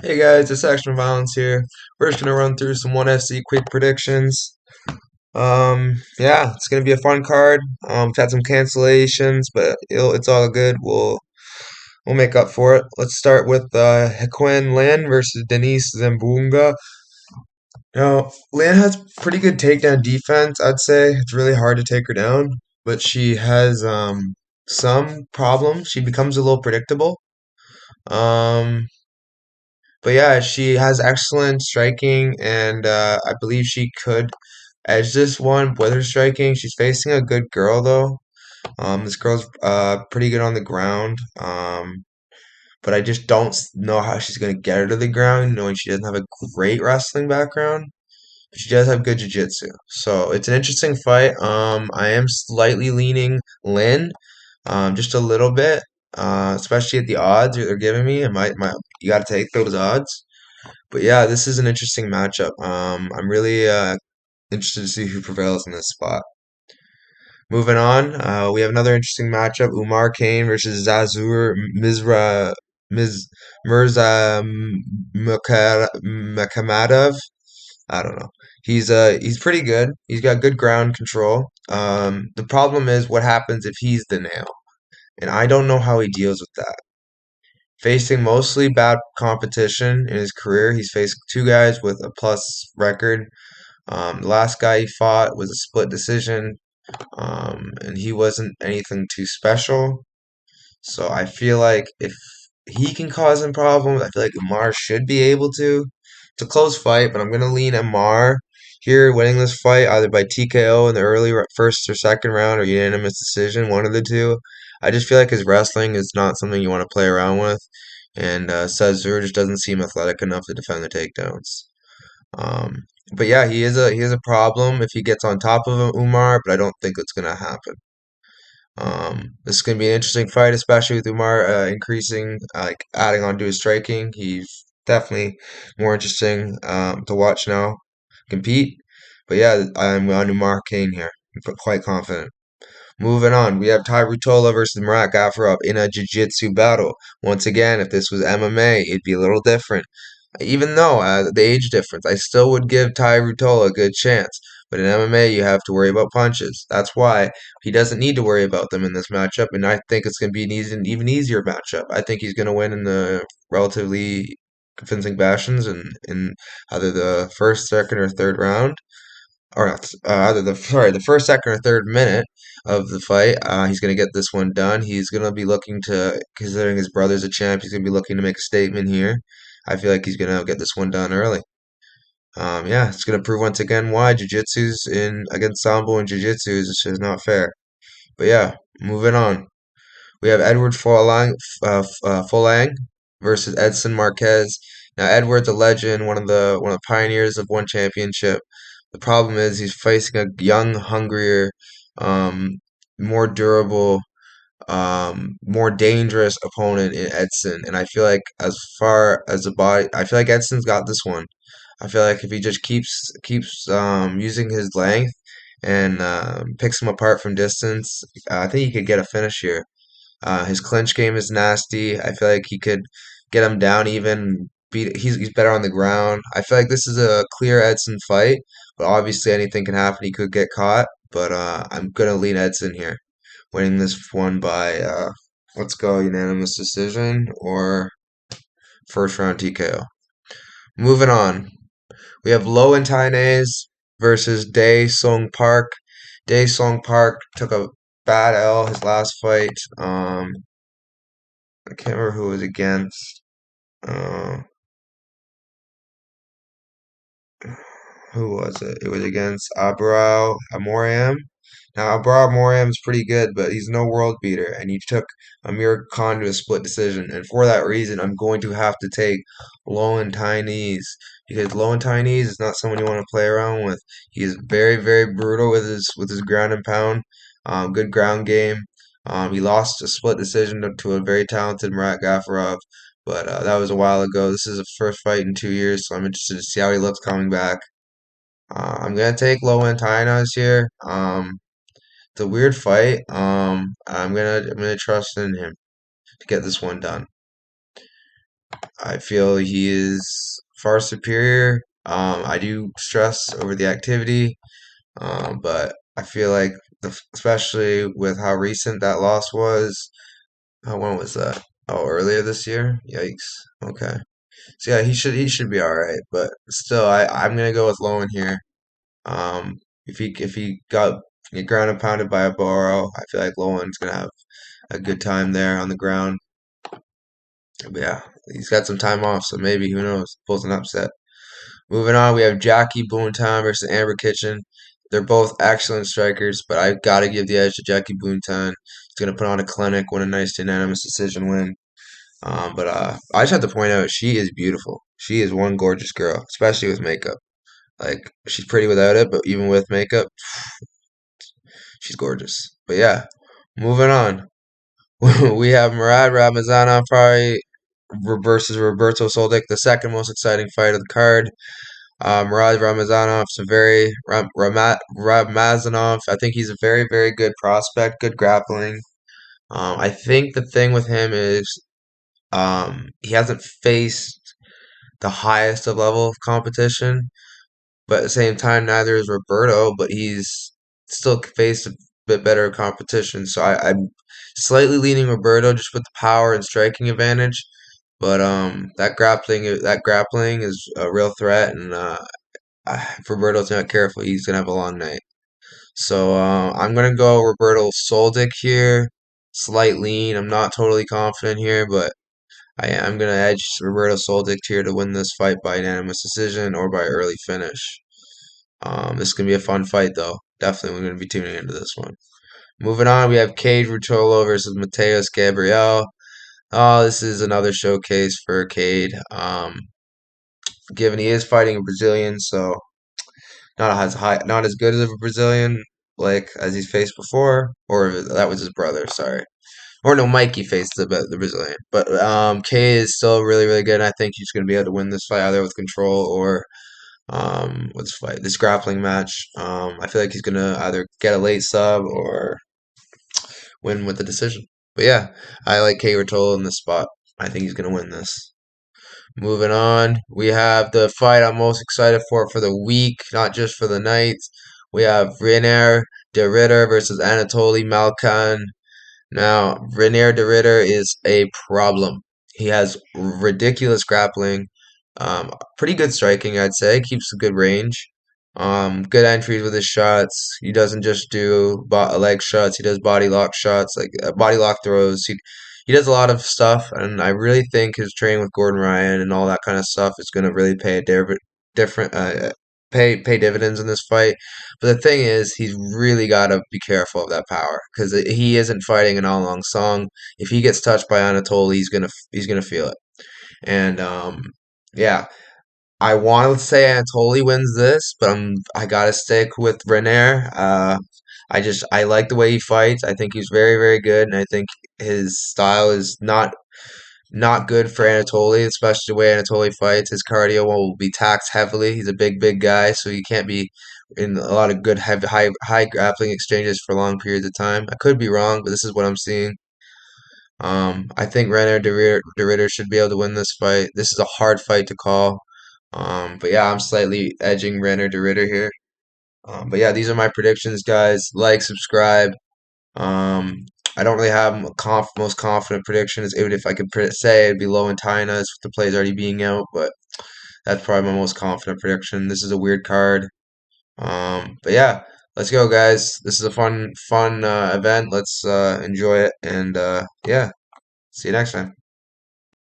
Hey guys, it's Action Violence here. We're just gonna run through some ONEFC quick predictions. Yeah, it's gonna be a fun card. We've had some cancellations, but it's all good. We'll make up for it. Let's start with Hequin Lin versus Denise Zambunga. Now, Lin has pretty good takedown defense, I'd say. It's really hard to take her down, but she has some problems. She becomes a little predictable. Um, But yeah, she has excellent striking, and I believe she could edge this one with her striking. She's facing a good girl though. This girl's pretty good on the ground. But I just don't know how she's gonna get her to the ground, knowing she doesn't have a great wrestling background. But she does have good jiu-jitsu, so it's an interesting fight. I am slightly leaning Lynn, just a little bit, especially at the odds they're giving me. You got to take those odds. But yeah, this is an interesting matchup. I'm really interested to see who prevails in this spot. Moving on, we have another interesting matchup: Umar Kane versus Zazur Misra Miz Mirza Makamadov. I don't know. He's pretty good. He's got good ground control. The problem is what happens if he's the nail, and I don't know how he deals with that. Facing mostly bad competition in his career, he's faced two guys with a plus record. The last guy he fought was a split decision, and he wasn't anything too special. So I feel like if he can cause him problems, I feel like Umar should be able to. It's a close fight, but I'm gonna lean Umar here, winning this fight either by TKO in the first or second round or unanimous decision, one of the two. I just feel like his wrestling is not something you want to play around with, and Zazur just doesn't seem athletic enough to defend the takedowns. Um, but yeah, he is a problem if he gets on top of Umar, but I don't think it's gonna happen. This is going to be an interesting fight, especially with Umar increasing, like adding on to his striking. He's definitely more interesting to watch now compete. But yeah, I'm on Umar Kane here. I'm quite confident. Moving on, we have Ruotolo versus Muraka in a jiu-jitsu battle. Once again, if this was MMA, it'd be a little different. Even though the age difference, I still would give Ruotolo a good chance. But in MMA, you have to worry about punches. That's why he doesn't need to worry about them in this matchup, and I think it's going to be even easier matchup. I think he's going to win in the relatively convincing fashions in either the first, second, or third round or not, either the first, second, or third minute of the fight. He's gonna get this one done. He's gonna be looking to, considering his brother's a champ, he's gonna be looking to make a statement here. I feel like he's gonna get this one done early. Yeah, it's gonna prove once again why jiu-jitsu's in against sambo and jiu-jitsu is just not fair. But yeah, moving on. We have Edward Folang versus Edson Marquez. Now Edward's a legend, one of the pioneers of one championship. The problem is he's facing a young, hungrier, um, more durable, more dangerous opponent in Edson. And I feel like as far as the body, I feel like Edson's got this one. I feel like if he just keeps using his length and picks him apart from distance, I think he could get a finish here. His clinch game is nasty. I feel like he could get him down even. He's better on the ground. I feel like this is a clear Edson fight, but obviously anything can happen. He could get caught, but I'm gonna lean Edson here, winning this one by let's go unanimous decision or first round TKO. Moving on, we have Loein versus Daysong Park. Daysong Park took a bad L his last fight. I can't remember who it was against. Uh, who was it? It was against Abrao Amorim. Now, Abrao Amorim is pretty good, but he's no world beater, and he took Amir Khan to a split decision. And for that reason, I'm going to have to take Loein because Loein is not someone you want to play around with. He is very, very brutal with his ground and pound, good ground game. He lost a split decision to a very talented Murat Gafarov, but that was a while ago. This is his first fight in 2 years, so I'm interested to see how he looks coming back. I'm gonna take Loein here. It's a weird fight. I'm gonna trust in him to get this one done. I feel he is far superior. I do stress over the activity, but I feel like especially with how recent that loss was. When was that? Oh, earlier this year. Yikes. Okay. So yeah, he should be all right, but still, I'm gonna go with Loein here. If he got get ground and pounded by a Boro, I feel like Lowen's gonna have a good time there on the ground. But yeah, he's got some time off, so maybe who knows, pulls an upset. Moving on, we have Jackie Boontan versus Amber Kitchen. They're both excellent strikers, but I gotta give the edge to Jackie Boontan. He's gonna put on a clinic, win a nice unanimous decision win. But I just have to point out she is beautiful. She is one gorgeous girl, especially with makeup. Like she's pretty without it, but even with makeup, she's gorgeous. But yeah, moving on. We have Murad Ramazanov probably versus Roberto Soldic, the second most exciting fight of the card. Murad Ramazanov, Ramazanov. I think he's a very, very good prospect, good grappling. I think the thing with him is he hasn't faced the highest of level of competition, but at the same time, neither is Roberto, but he's still faced a bit better competition. So I'm slightly leaning Roberto just with the power and striking advantage. But that grappling is a real threat, and if Roberto's not careful, he's gonna have a long night. So I'm gonna go Roberto Soldic here. Slight lean. I'm not totally confident here, but I'm gonna edge Roberto Soldic here to win this fight by unanimous decision or by early finish. This is gonna be a fun fight, though. Definitely, we're gonna be tuning into this one. Moving on, we have Cade Ruotolo versus Mateus Gabrielle. Oh, this is another showcase for Cade. Given he is fighting a Brazilian, so not as good as a Brazilian like as he's faced before, or that was his brother. Sorry, or no, Mikey faced the Brazilian, but Cade is still really really good. And I think he's gonna be able to win this fight either with control or let's fight this grappling match. I feel like he's gonna either get a late sub or win with the decision. But yeah, I like Kate Rotolo in this spot. I think he's gonna win this. Moving on, we have the fight I'm most excited for the week, not just for the night. We have Reiner de Ritter versus Anatoly Malkan. Now, Renier de Ritter is a problem. He has ridiculous grappling, pretty good striking, I'd say. Keeps a good range. Good entries with his shots. He doesn't just do leg shots. He does body lock shots, like body lock throws. He does a lot of stuff, and I really think his training with Gordon Ryan and all that kind of stuff is going to really pay a different pay dividends in this fight. But the thing is, he's really got to be careful of that power because he isn't fighting an all long song. If he gets touched by Anatoly, he's gonna feel it. And yeah, I want to say Anatoly wins this, but I gotta stick with Renair. I like the way he fights. I think he's very very good, and I think his style is not good for Anatoly, especially the way Anatoly fights. His cardio will be taxed heavily. He's a big guy, so he can't be in a lot of good heavy, high grappling exchanges for long periods of time. I could be wrong, but this is what I'm seeing. I think Renner de Ritter should be able to win this fight. This is a hard fight to call. But yeah, I'm slightly edging Renner de Ritter here. But yeah, these are my predictions, guys. Like, subscribe. Um, I don't really have most confident predictions. Even if I could say it'd be low in Tynas with the plays already being out, but that's probably my most confident prediction. This is a weird card. But yeah, let's go, guys. This is a fun event. Let's enjoy it, and yeah, see you next time.